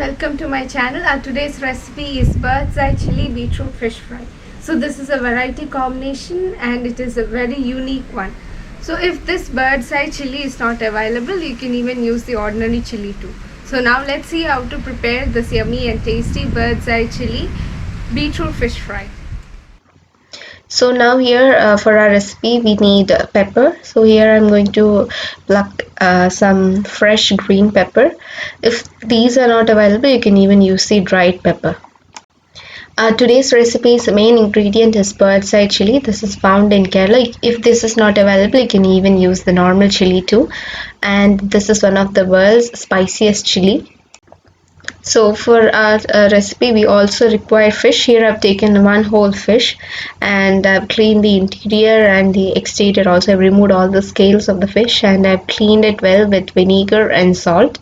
welcome to my channel. Our today's recipe is bird's eye chili beetroot fish fry. So this is a variety combination and it is a very unique one. So if this bird's eye chili is not available, you can even use the ordinary chili too. So now let's see how to prepare this yummy and tasty bird's eye chili beetroot fish fry. So now here for our recipe we need pepper. So here I'm going to pluck some fresh green pepper. If these are not available, you can even use the dried pepper. Today's recipe's main ingredient is bird's eye chili. This is found in Kerala. If this is not available, you can even use the normal chili too. And this is one of the world's spiciest chili. So for our recipe we also require fish. Here I've taken one whole fish and I've cleaned the interior and the exterior also. I've removed all the scales of the fish and I've cleaned it well with vinegar and salt.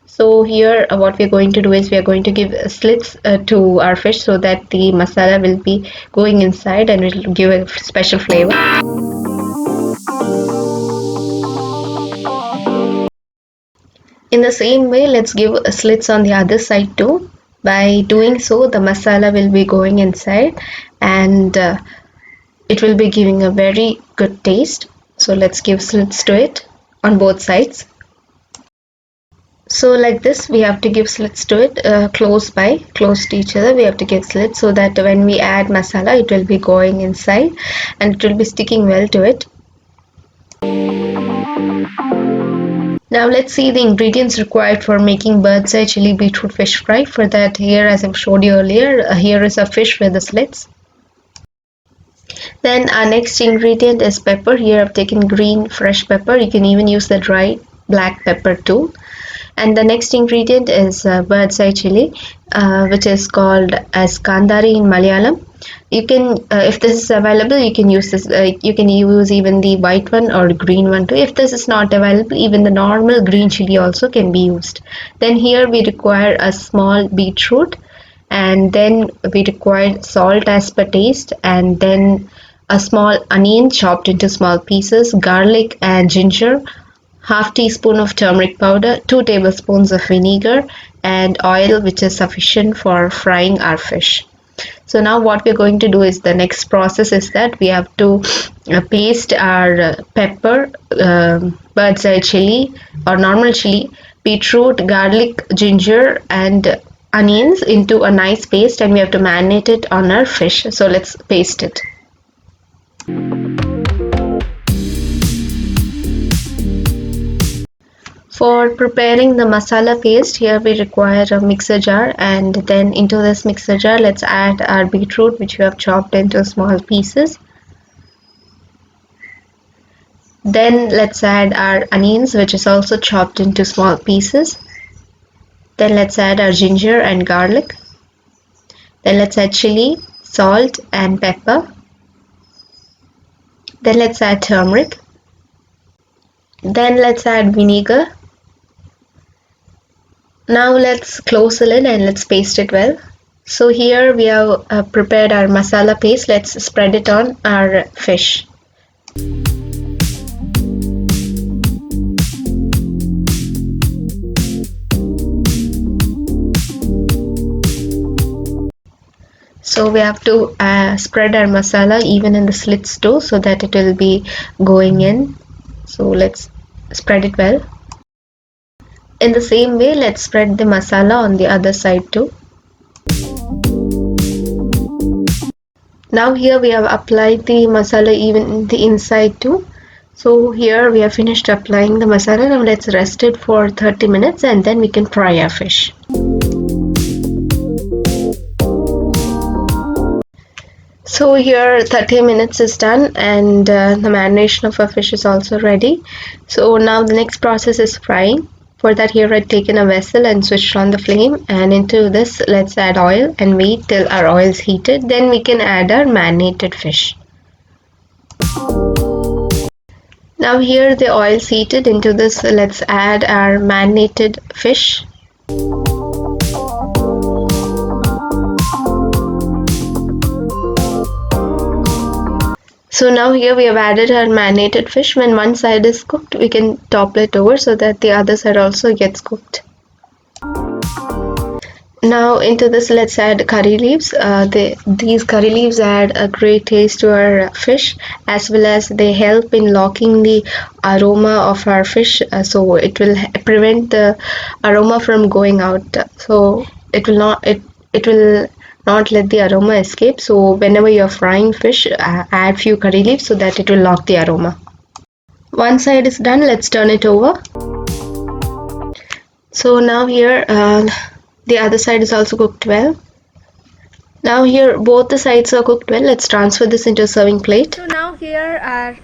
So here what we're going to do is we are going to give slits to our fish so that the masala will be going inside and it will give a special flavor. In the same way, let's give slits on the other side too. By doing so, the masala will be going inside and it will be giving a very good taste. So let's give slits to it on both sides. So like this, we have to give slits to it close to each other. We have to give slits so that when we add masala, it will be going inside and it will be sticking well to it. Now let's see the ingredients required for making bird's eye chili beetroot fish fry. For that, here as I've showed you earlier, here is a fish with the slits. Then our next ingredient is pepper. Here I've taken green fresh pepper. You can even use the dry black pepper too. And the next ingredient is bird's eye chili, which is called as kandari in Malayalam. You can, if this is available, you can use this. You can use even the white one or green one too. If this is not available, even the normal green chili also can be used. Then here we require a small beetroot, and then we require salt as per taste, and then a small onion chopped into small pieces, garlic and ginger, half teaspoon of turmeric powder, 2 tablespoons of vinegar, and oil which is sufficient for frying our fish. So now what we're going to do is the next process is that we have to paste our pepper, bird's eye chili or normal chili, beetroot, garlic, ginger and onions into a nice paste, and we have to marinate it on our fish. So let's paste it. For preparing the masala paste, here we require a mixer jar, and then into this mixer jar let's add our beetroot which we have chopped into small pieces. Then let's add our onions which is also chopped into small pieces. Then let's add our ginger and garlic. Then let's add chili, salt and pepper. Then let's add turmeric. Then let's add vinegar. Now let's close the lid and let's paste it well. So here we have prepared our masala paste. Let's spread it on our fish. So we have to spread our masala even in the slits too, so that it will be going in. So let's spread it well. In the same way, let's spread the masala on the other side too. Now here we have applied the masala even in the inside too. So here we have finished applying the masala. Now let's rest it for 30 minutes and then we can fry our fish. So here 30 minutes is done and the marination of our fish is also ready. So now the next process is frying. For that, here I've taken a vessel and switched on the flame, and into this let's add oil and wait till our oil is heated. Then we can add our marinated fish. Now here the oil is heated. Into this let's add our marinated fish. So now here we have added our marinated fish. When one side is cooked, we can topple it over so that the other side also gets cooked. Now into this, let's add curry leaves. These curry leaves add a great taste to our fish, as well as they help in locking the aroma of our fish. So it will prevent the aroma from going out. So it will not let the aroma escape. So whenever you're frying fish, add few curry leaves so that it will lock the aroma. One side is done. Let's turn it over. So now here the other side is also cooked well. Now here both the sides are cooked well. Let's transfer this into a serving plate. So now here our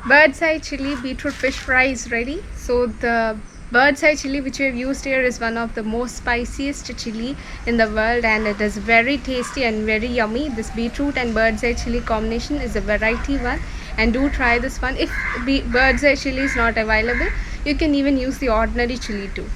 bird's eye chili beetroot fish fry is ready. So the bird's eye chili which we have used here is one of the most spiciest chili in the world, and it is very tasty and very yummy. This beetroot and bird's eye chili combination is a variety one, and do try this one. If bird's eye chili is not available, you can even use the ordinary chili too.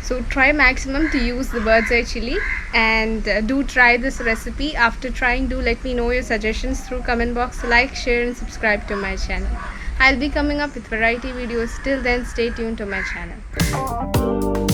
So try maximum to use the bird's eye chili, and do try this recipe. After trying, do let me know your suggestions through comment box. Like, share and subscribe to my channel. I'll be coming up with variety videos. Till then, stay tuned to my channel.